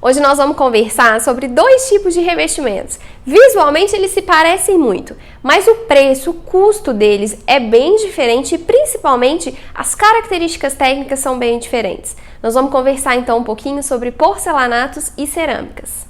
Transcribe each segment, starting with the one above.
Hoje nós vamos conversar sobre dois tipos de revestimentos. Visualmente eles se parecem muito, mas o preço, o custo deles é bem diferente e principalmente as características técnicas são bem diferentes. Nós vamos conversar então um pouquinho sobre porcelanatos e cerâmicas.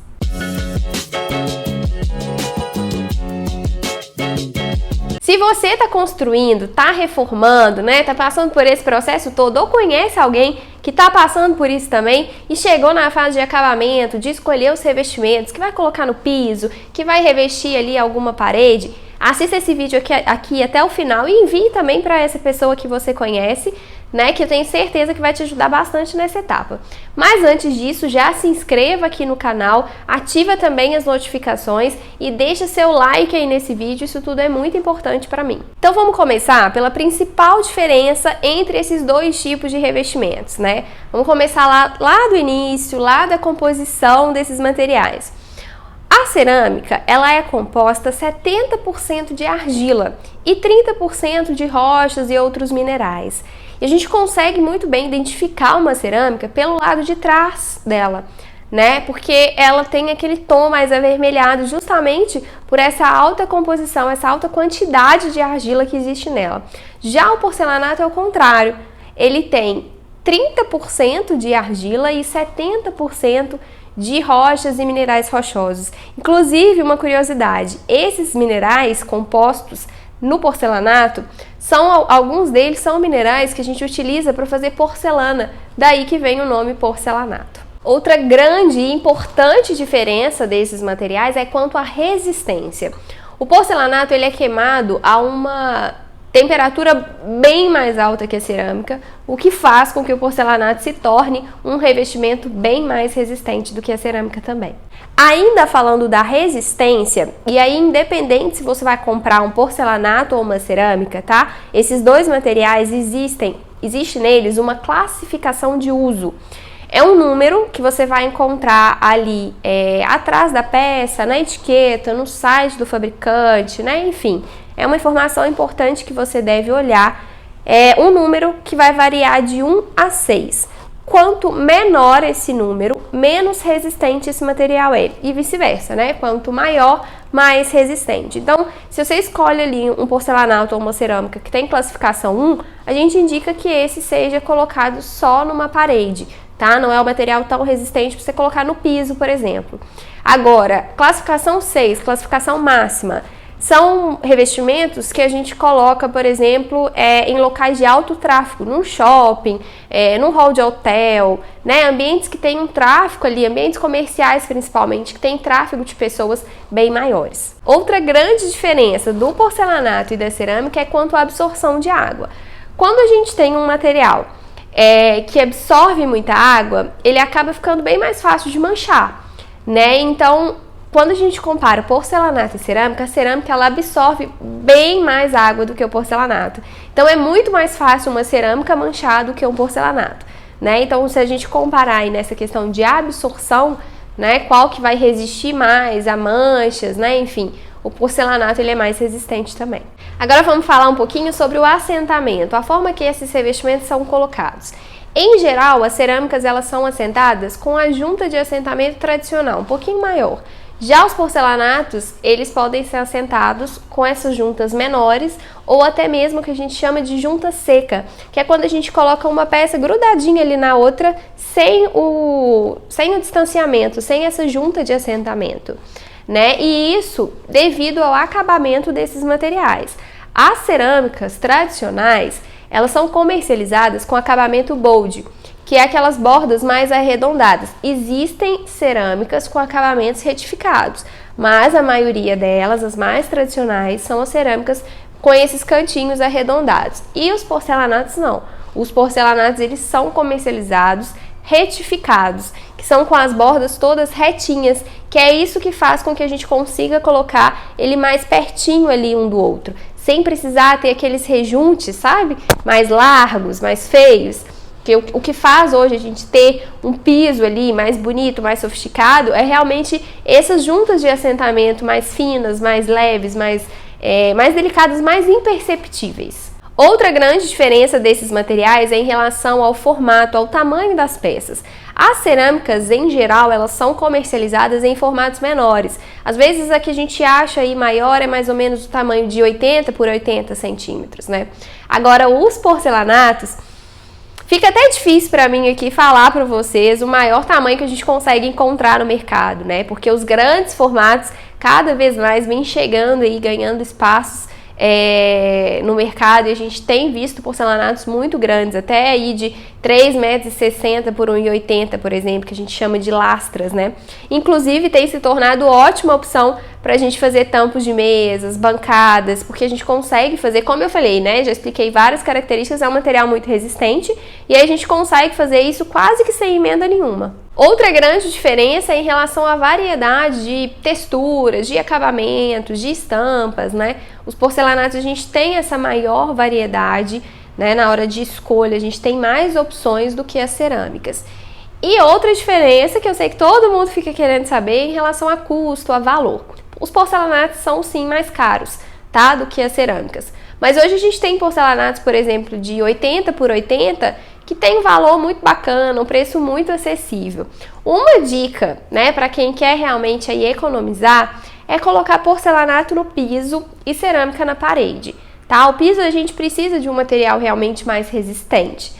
Se você está construindo, está reformando, está passando por esse processo todo ou conhece alguém que está passando por isso também e chegou na fase de acabamento, de escolher os revestimentos, que vai colocar no piso, que vai revestir ali alguma parede, assista esse vídeo aqui até o final e envie também para essa pessoa que você conhece, que eu tenho certeza que vai te ajudar bastante nessa etapa. Mas antes disso, já se inscreva aqui no canal, ativa também as notificações e deixa seu like aí nesse vídeo, isso tudo é muito importante para mim. Então vamos começar pela principal diferença entre esses dois tipos de revestimentos, Vamos começar lá do início, lá da composição desses materiais. A cerâmica, ela é composta 70% de argila e 30% de rochas e outros minerais. E a gente consegue muito bem identificar uma cerâmica pelo lado de trás dela, Porque ela tem aquele tom mais avermelhado justamente por essa alta composição, essa alta quantidade de argila que existe nela. Já o porcelanato é o contrário, ele tem 30% de argila e 70% de rochas e minerais rochosos. Inclusive, uma curiosidade, esses minerais compostos no porcelanato, alguns deles são minerais que a gente utiliza para fazer porcelana, daí que vem o nome porcelanato. Outra grande e importante diferença desses materiais é quanto à resistência. O porcelanato ele é queimado a uma temperatura bem mais alta que a cerâmica, o que faz com que o porcelanato se torne um revestimento bem mais resistente do que a cerâmica também. Ainda falando da resistência, e aí independente se você vai comprar um porcelanato ou uma cerâmica, Esses dois materiais existe neles uma classificação de uso. É um número que você vai encontrar ali atrás da peça, na etiqueta, no site do fabricante, Enfim, é uma informação importante que você deve olhar. É um número que vai variar de 1 a 6. Quanto menor esse número, menos resistente esse material é. E vice-versa, Quanto maior, mais resistente. Então, se você escolhe ali um porcelanato ou uma cerâmica que tem classificação 1, a gente indica que esse seja colocado só numa parede, Não é um material tão resistente para você colocar no piso, por exemplo. Agora, classificação 6, classificação máxima, são revestimentos que a gente coloca, por exemplo, em locais de alto tráfego, num shopping, num hall de hotel, Ambientes que têm um tráfego ali, ambientes comerciais principalmente, que tem tráfego de pessoas bem maiores. Outra grande diferença do porcelanato e da cerâmica é quanto à absorção de água. Quando a gente tem um material que absorve muita água, ele acaba ficando bem mais fácil de manchar, Então, quando a gente compara porcelanato e cerâmica, a cerâmica ela absorve bem mais água do que o porcelanato. Então é muito mais fácil uma cerâmica manchar do que um porcelanato, Então se a gente comparar aí nessa questão de absorção, qual que vai resistir mais a manchas, Enfim, o porcelanato ele é mais resistente também. Agora vamos falar um pouquinho sobre o assentamento, a forma que esses revestimentos são colocados. Em geral, as cerâmicas elas são assentadas com a junta de assentamento tradicional, um pouquinho maior. Já os porcelanatos, eles podem ser assentados com essas juntas menores ou até mesmo o que a gente chama de junta seca, que é quando a gente coloca uma peça grudadinha ali na outra sem o distanciamento, sem essa junta de assentamento, E isso devido ao acabamento desses materiais. As cerâmicas tradicionais, elas são comercializadas com acabamento bold, que é aquelas bordas mais arredondadas. Existem cerâmicas com acabamentos retificados, mas a maioria delas, as mais tradicionais, são as cerâmicas com esses cantinhos arredondados. E os porcelanatos não. Os porcelanatos eles são comercializados retificados, que são com as bordas todas retinhas, que é isso que faz com que a gente consiga colocar ele mais pertinho ali um do outro, sem precisar ter aqueles rejuntes, mais largos, mais feios. Que o que faz hoje a gente ter um piso ali mais bonito, mais sofisticado, é realmente essas juntas de assentamento mais finas, mais leves, mais delicadas, mais imperceptíveis. Outra grande diferença desses materiais é em relação ao formato, ao tamanho das peças. As cerâmicas, em geral, elas são comercializadas em formatos menores. Às vezes a que a gente acha aí maior é mais ou menos o tamanho de 80 por 80 centímetros, né? Agora, os porcelanatos, fica até difícil para mim aqui falar para vocês o maior tamanho que a gente consegue encontrar no mercado, né? Porque os grandes formatos cada vez mais vêm chegando e ganhando espaços no mercado, e a gente tem visto porcelanatos muito grandes, até aí de 3,60 m por 1,80 m, por exemplo, que a gente chama de lastras, né? Inclusive tem se tornado ótima opção para a gente fazer tampos de mesas, bancadas, porque a gente consegue fazer, como eu falei, né? Já expliquei várias características, é um material muito resistente e aí a gente consegue fazer isso quase que sem emenda nenhuma. Outra grande diferença é em relação à variedade de texturas, de acabamentos, de estampas, né? Os porcelanatos a gente tem essa maior variedade, né? Na hora de escolha, a gente tem mais opções do que as cerâmicas. E outra diferença que eu sei que todo mundo fica querendo saber é em relação a custo, a valor. Os porcelanatos são sim mais caros, tá? Do que as cerâmicas. Mas hoje a gente tem porcelanatos, por exemplo, de 80 por 80, que tem um valor muito bacana, um preço muito acessível. Uma dica, né, para quem quer realmente aí economizar, é colocar porcelanato no piso e cerâmica na parede, tá? O piso a gente precisa de um material realmente mais resistente.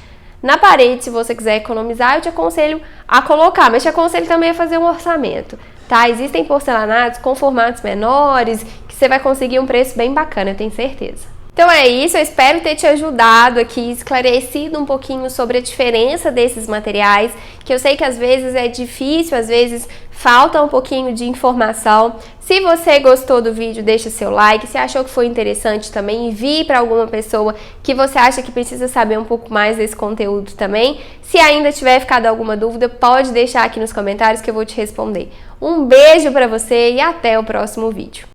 Na parede, se você quiser economizar, eu te aconselho a colocar, mas te aconselho também a fazer um orçamento, tá? Existem porcelanatos com formatos menores, que você vai conseguir um preço bem bacana, eu tenho certeza. Então é isso, eu espero ter te ajudado aqui, esclarecido um pouquinho sobre a diferença desses materiais, que eu sei que às vezes é difícil, às vezes falta um pouquinho de informação. Se você gostou do vídeo, deixa seu like, se achou que foi interessante também, envie para alguma pessoa que você acha que precisa saber um pouco mais desse conteúdo também. Se ainda tiver ficado alguma dúvida, pode deixar aqui nos comentários que eu vou te responder. Um beijo para você e até o próximo vídeo.